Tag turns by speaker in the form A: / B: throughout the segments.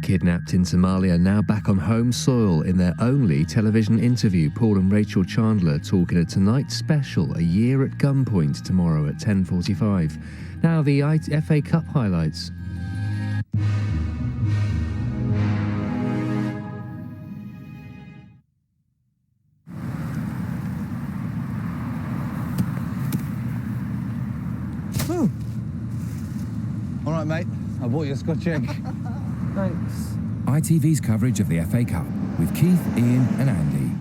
A: Kidnapped in Somalia, now back on home soil in their only television interview. Paul and Rachel Chandler talking a Tonight special, a year at gunpoint, tomorrow at 10:45. Now the FA Cup highlights.
B: Ooh. All right, mate. I bought you a Scotch egg.
C: Thanks.
D: ITV's coverage of the FA Cup with Keith, Ian and Andy.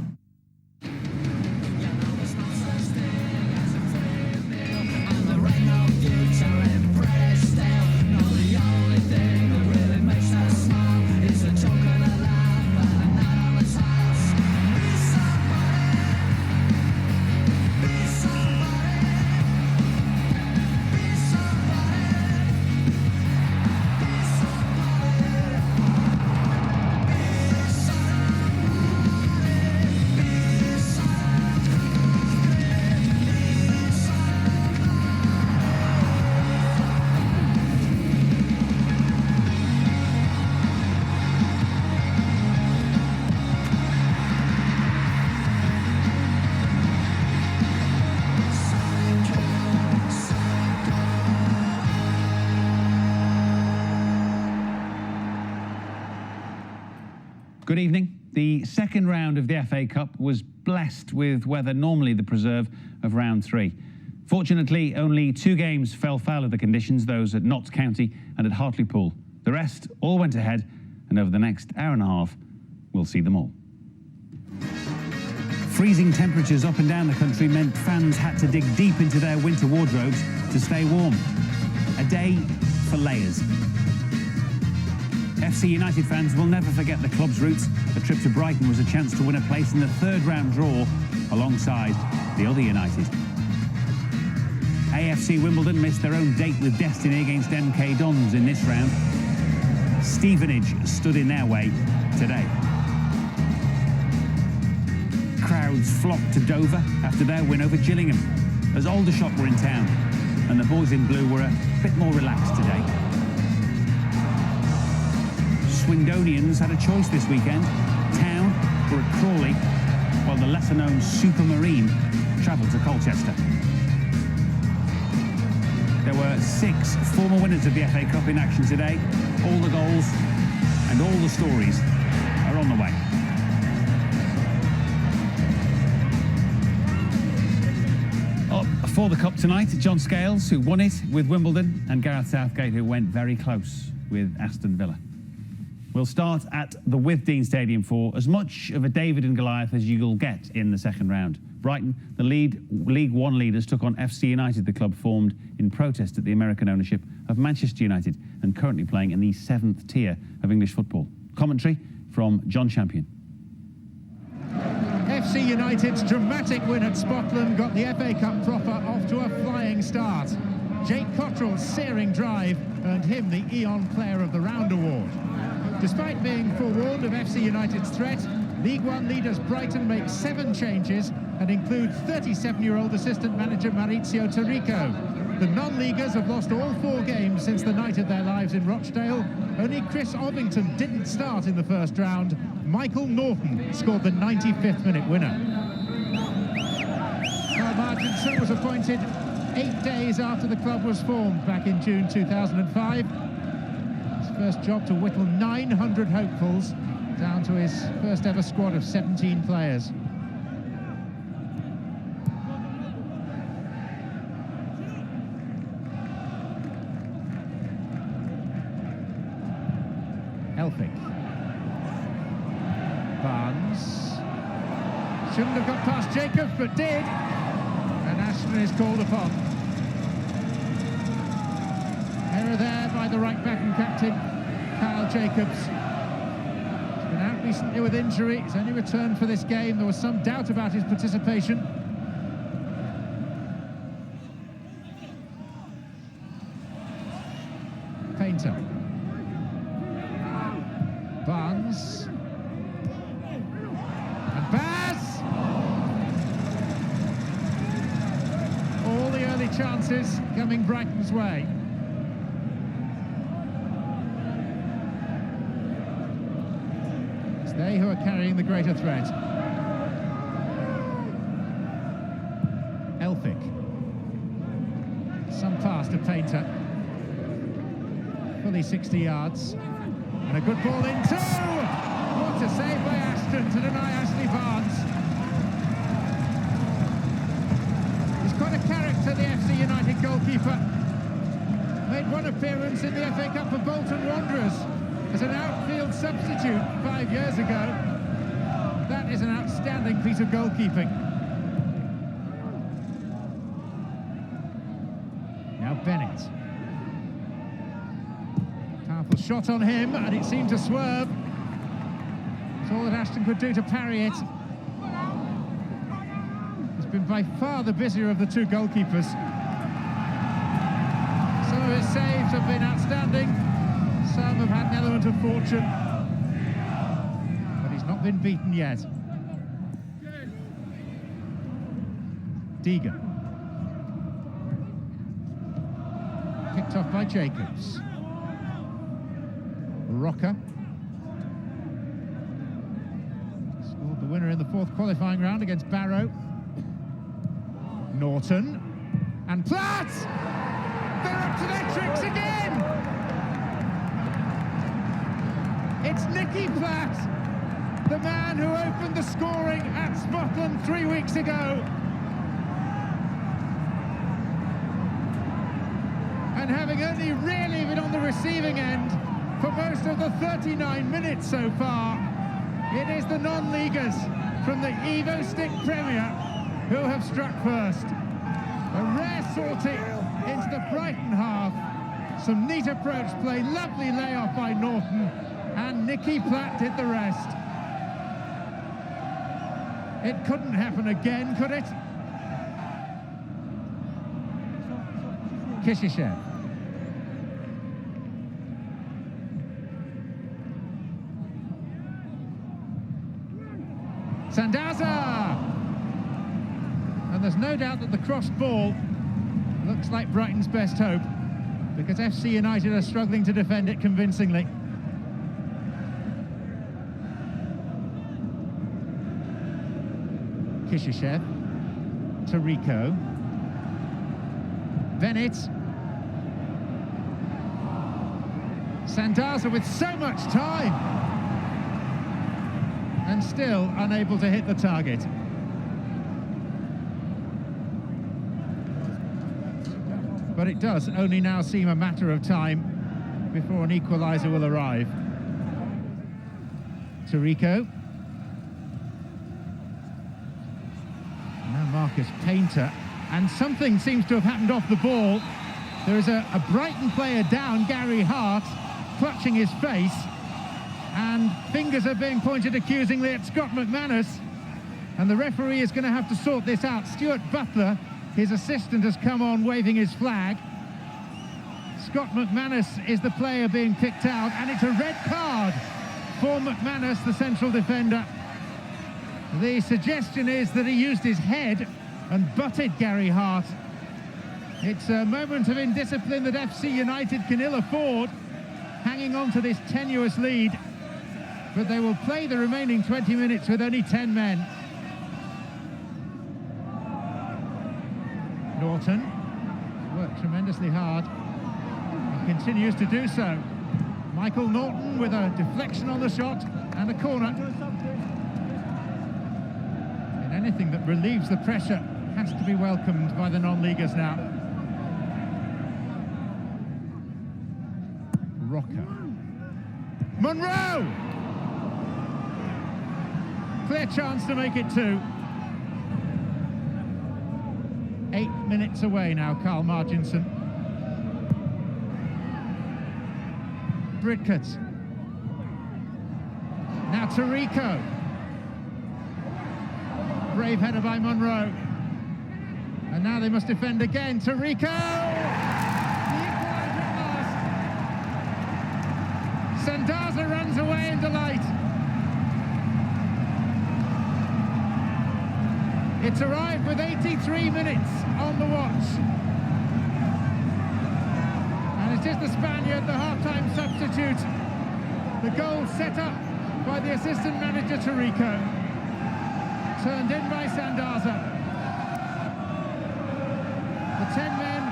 E: Good evening. The second round of the FA Cup was blessed with weather normally the preserve of round 3. Fortunately, only 2 games fell foul of the conditions, those at Notts County and at Hartlepool. The rest all went ahead, and over the next hour and a half, we'll see them all. Freezing temperatures up and down the country meant fans had to dig deep into their winter wardrobes to stay warm. A day for layers. FC United fans will never forget the club's roots. The trip to Brighton was a chance to win a place in the third round draw alongside the other United. AFC Wimbledon missed their own date with destiny against MK Dons in this round. Stevenage stood in their way today. Crowds flocked to Dover after their win over Gillingham, as Aldershot were in town, and the boys in blue were a bit more relaxed today. Swindonians had a choice this weekend, Town or at Crawley, while the lesser-known Supermarine travelled to Colchester. There were 6 former winners of the FA Cup in action today. All the goals and all the stories are on the way. Up for the Cup tonight, John Scales, who won it with Wimbledon, and Gareth Southgate, who went very close with Aston Villa. We'll start at the Withdean Stadium for as much of a David and Goliath as you'll get in the second round. Brighton, the League One leaders, took on FC United, the club formed in protest at the American ownership of Manchester United and currently playing in the 7th tier of English football. Commentary from Jon Champion.
F: FC United's dramatic win at Scotland got the FA Cup proper off to a flying start. Jake Cottrell's searing drive earned him the Eon Player of the Round award. Despite being forewarned of FC United's threat, League One leaders Brighton make 7 changes and include 37-year-old assistant manager Maurizio Taricco. The non-leaguers have lost all 4 games since the night of their lives in Rochdale. Only Chris Ovington didn't start in the first round. Michael Norton scored the 95th minute winner. Carl Marginson was appointed 8 days after the club was formed back in June 2005. First job to whittle 900 hopefuls down to his first ever squad of 17 players. Elphick. Barnes. Shouldn't have got past Jacobs, but did. And Ashton is called upon. Error there by the right-back and captain, Kyle Jacobs. He's been out recently with injury. He's only returned for this game. There was some doubt about his participation. Painter. Barnes. And Baz! All the early chances coming Brighton's way. They who are carrying the greater threat. Elphick. Some pass to Painter. Fully 60 yards. And a good ball in too! What a save by Ashton to deny Ashley Barnes. He's quite a character, the FC United goalkeeper. Made one appearance in the FA Cup for Bolton Wanderers as an outfield substitute 5 years ago. That is an outstanding piece of goalkeeping. Now Bennett. Powerful shot on him, and it seemed to swerve. It's all that Ashton could do to parry it. He's been by far the busier of the two goalkeepers. Some of his saves have been outstanding. Some have had an element of fortune. But he's not been beaten yet. Deegan. Picked off by Jacobs. Rocker. Scored the winner in the fourth qualifying round against Barrow. Norton. And Platt! They're up to their tricks again! It's Nicky Platt, the man who opened the scoring at Scotland 3 weeks ago. And having only really been on the receiving end for most of the 39 minutes so far, it is the non-leaguers from the Evo Stick Premier who have struck first. A rare sortie into the Brighton half. Some neat approach play, lovely layoff by Norton, and Nicky Platt did the rest. It couldn't happen again, could it? Kishishev. Sandaza! And there's no doubt that the crossed ball looks like Brighton's best hope, because FC United are struggling to defend it convincingly. Kishishev. Tarico. Bennett. Sandaza with so much time and still unable to hit the target. But it does only now seem a matter of time before an equalizer will arrive. Tarico. Now Marcus Painter. And something seems to have happened off the ball. There is a Brighton player down, Gary Hart, clutching his face. And fingers are being pointed accusingly at Scott McManus. And the referee is going to have to sort this out. Stuart Butler, his assistant, has come on waving his flag. Scott McManus is the player being picked out, and it's a red card for McManus, the central defender. The suggestion is that he used his head and butted Gary Hart. It's a moment of indiscipline that FC United can ill afford, hanging on to this tenuous lead. But they will play the remaining 20 minutes with only 10 men. Norton worked tremendously hard and continues to do so. Michael Norton with a deflection on the shot and a corner. And anything that relieves the pressure has to be welcomed by the non-leaguers now. Rocker. Monroe! Clear chance to make it 2. 8 minutes away now, Carl Marginson. Bridcut. Now Tarico. Brave header by Monroe. And now they must defend again. Tarico! The equaliser at last. Sandaza runs away in delight. It's arrived with 83 minutes on the watch. And it is the Spaniard, the half-time substitute. The goal set up by the assistant manager Tarico. Turned in by Sandaza. The 10 men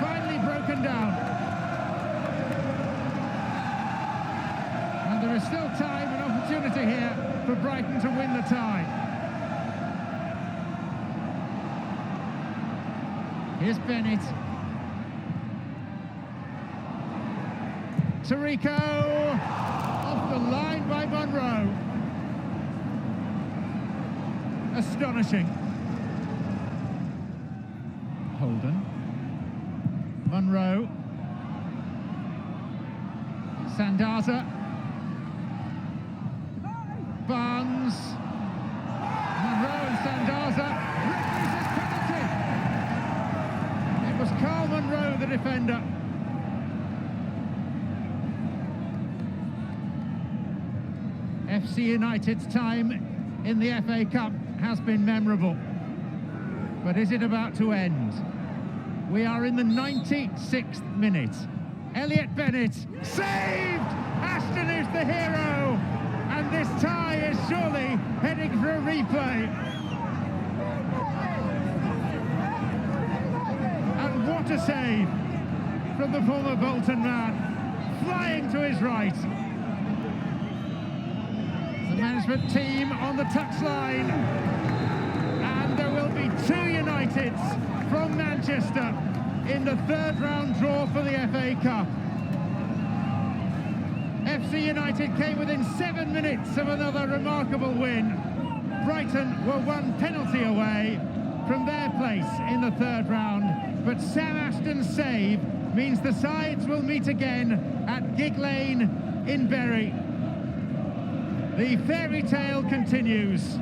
F: finally broken down. And there is still time and opportunity here for Brighton to win the tie. Here's Bennett. Tarico off the line by Monroe. Astonishing. Holden. Monroe. Sandaza. Barnes. Monroe and Sandaza. Refuses penalty. It was Carl Monroe, the defender. FC United's time in the FA Cup has been memorable. But is it about to end? We are in the 96th minute. Elliot Bennett saved! Ashton is the hero! And this tie is surely heading for a replay. And what a save from the former Bolton man, flying to his right. The management team on the touchline, and there will be 2 Uniteds from Manchester in the 3rd round draw for the FA Cup. FC United came within 7 minutes of another remarkable win. Brighton were 1 penalty away from their place in the 3rd round, but Sam Ashton's save means the sides will meet again at Gig Lane in Bury. The fairy tale continues.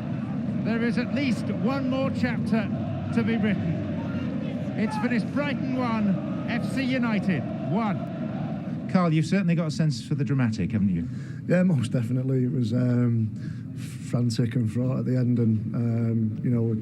F: There is at least one more chapter to be written. It's finished Brighton 1, FC United 1.
G: Carl, you've certainly got a sense for the dramatic, haven't you?
H: Yeah, most definitely. It was frantic and fraught at the end, and you know,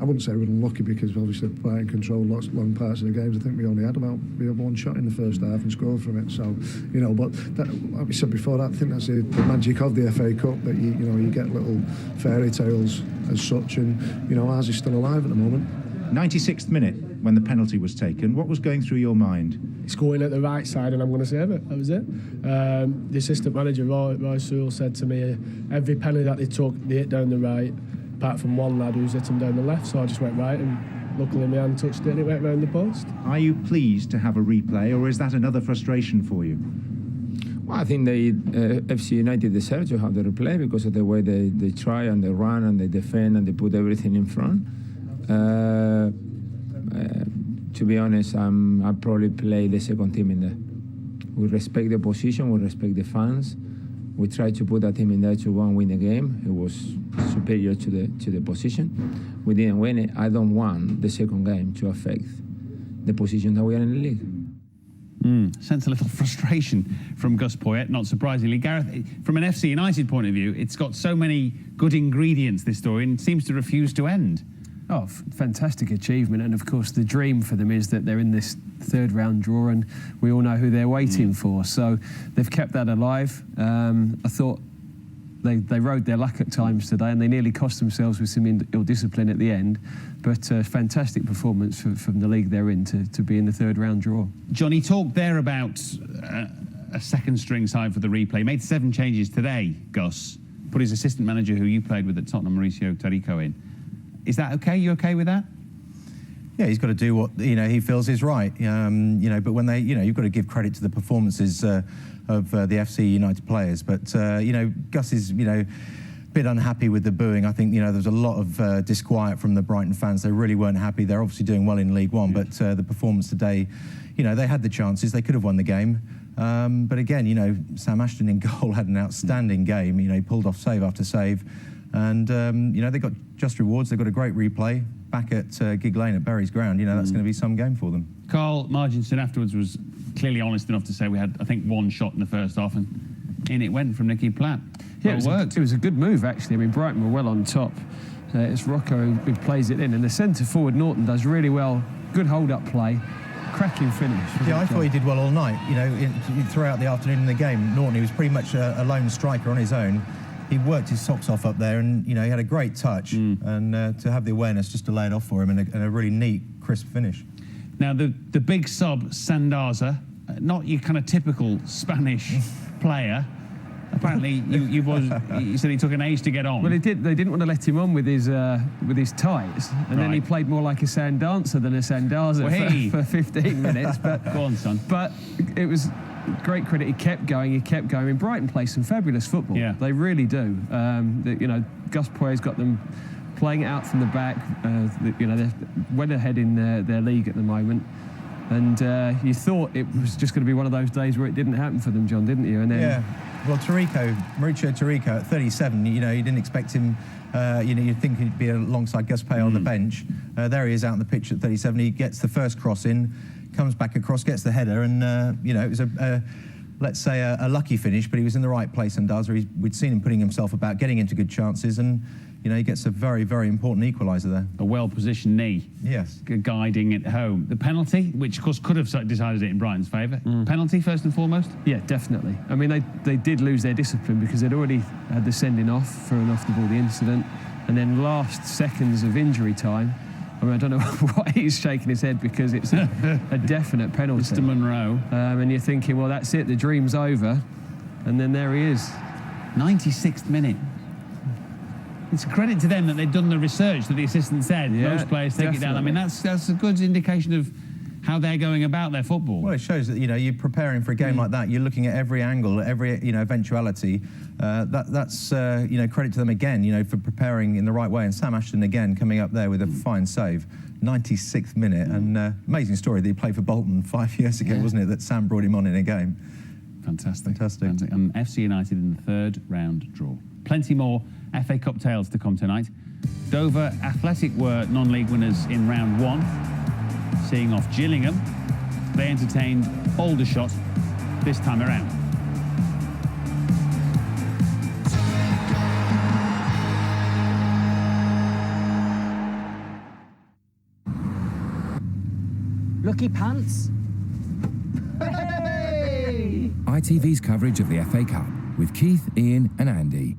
H: I wouldn't say we were unlucky because obviously Brighton controlled long parts of the games. I think we only had one shot in the first half and scored from it. So, you know, but that, like we said before, I think that's the magic of the FA Cup, that you know, you get little fairy tales as such, and you know, ours is still alive at the moment.
G: 96th minute when the penalty was taken. What was going through your mind?
I: It's going at the right side and I'm going to save it. That was it. The assistant manager, Roy Sewell, said to me, every penalty that they took, they hit down the right, apart from one lad who's hit them down the left. So I just went right, and luckily my hand touched it and it went round the post. Are you pleased to have a replay, or is that another frustration for you?
J: Well, I think FC United deserve to have the replay because of the way they try and they run and they defend and they put everything in front. To be honest, I probably play the second team in there. We respect the position, we respect the fans. We try to put that team in there to go and win the game. It was superior to the position. We didn't win it. I don't want the second game to affect the position that we are in the league.
E: Sense a little frustration from Gus Poyet, not surprisingly. Gareth, from an FC United point of view, it's got so many good ingredients, this story, and seems to refuse to end.
C: Oh, fantastic achievement, and of course the dream for them is that they're in this 3rd round draw and we all know who they're waiting for, so they've kept that alive. I thought they rode their luck at times today and they nearly cost themselves with some ill-discipline at the end, but fantastic performance from the league they're in to be in the 3rd round draw.
E: Johnny talked there about a second string side for the replay. Made 7 changes today, Gus. Put his assistant manager, who you played with at Tottenham, Mauricio Tarico, in. Is that okay? You okay with that?
K: Yeah, he's got to do what he feels is right. You know, but when you've got to give credit to the performances of the FC United players. But you know, Gus is a bit unhappy with the booing. I think there was a lot of disquiet from the Brighton fans. They really weren't happy. They're obviously doing well in League One, but the performance today, they had the chances. They could have won the game. But again, Sam Ashton in goal had an outstanding game. He pulled off save after save. And, they got just rewards. They've got a great replay back at Gig Lane at Bury's ground. That's going to be some game for them.
E: Carl Marginson afterwards was clearly honest enough to say we had, I think, 1 shot in the first half and in it went from Nicky Platt.
C: Yeah, it was a good move, actually. I mean, Brighton were well on top. It's Rocco who plays it in. And the centre-forward, Norton, does really well. Good hold-up play. cracking finish.
K: Yeah, I thought he did well all night. You know, throughout the afternoon in the game, Norton, he was pretty much a lone striker on his own. He worked his socks off up there, and you know, he had a great touch, and to have the awareness just to lay it off for him, and a really neat, crisp finish.
E: Now the big sub Sandaza, not your kind of typical Spanish player. Apparently, you said he took an age to get on.
C: Well, they didn't want to let him on with his tights, and then he played more like a sand dancer than a Sandaza for 15 minutes. But
E: go on, son.
C: But it was great credit. He kept going. I mean, Brighton play some fabulous football. Yeah, they really do. You know, Gus Poyet's got them playing it out from the back. You know, they're well ahead in their league at the moment. And you thought it was just going to be one of those days where it didn't happen for them, John, didn't you? And then,
K: well, Mauricio Taricco at 37, you know, you didn't expect him, you know, you'd think he'd be alongside Gus Poyet on the bench. There he is out on the pitch at 37. He gets the first cross in, comes back across, gets the header, and, you know, it was let's say a lucky finish, but he was in the right place and we'd seen him putting himself about, getting into good chances, and you know, he gets a very, very important equaliser there. A
E: well-positioned knee.
K: Yes.
E: Guiding it home. The penalty, which of course could have decided it in Brighton's favour. Penalty first and foremost?
C: Yeah, definitely. I mean, they did lose their discipline because they'd already had the sending off for an off-the-ball incident, and then last seconds of injury time. I mean, I don't know why he's shaking his head, because it's a definite penalty.
E: Mr. Monroe.
C: And you're thinking, well, that's it, the dream's over. And then there he is.
E: 96th minute. It's a credit to them that they've done the research that the assistant said. Most players take it down. I mean, that's a good indication of how they're going about their football.
K: Well, it shows that, you know, you're preparing for a game like that. You're looking at every angle, every, you know, eventuality. That's you know, credit to them again, you know, for preparing in the right way. And Sam Ashton again coming up there with a fine save. 96th minute, and amazing story that he played for Bolton 5 years ago, wasn't it? That Sam brought him on in a game.
E: Fantastic. And FC United in the third round draw. Plenty more FA Cup tales to come tonight. Dover Athletic were non-league winners in round one, seeing off Gillingham. They entertained Aldershot this time around.
L: Lucky pants.
D: ITV's coverage of the FA Cup with Keith, Ian and Andy.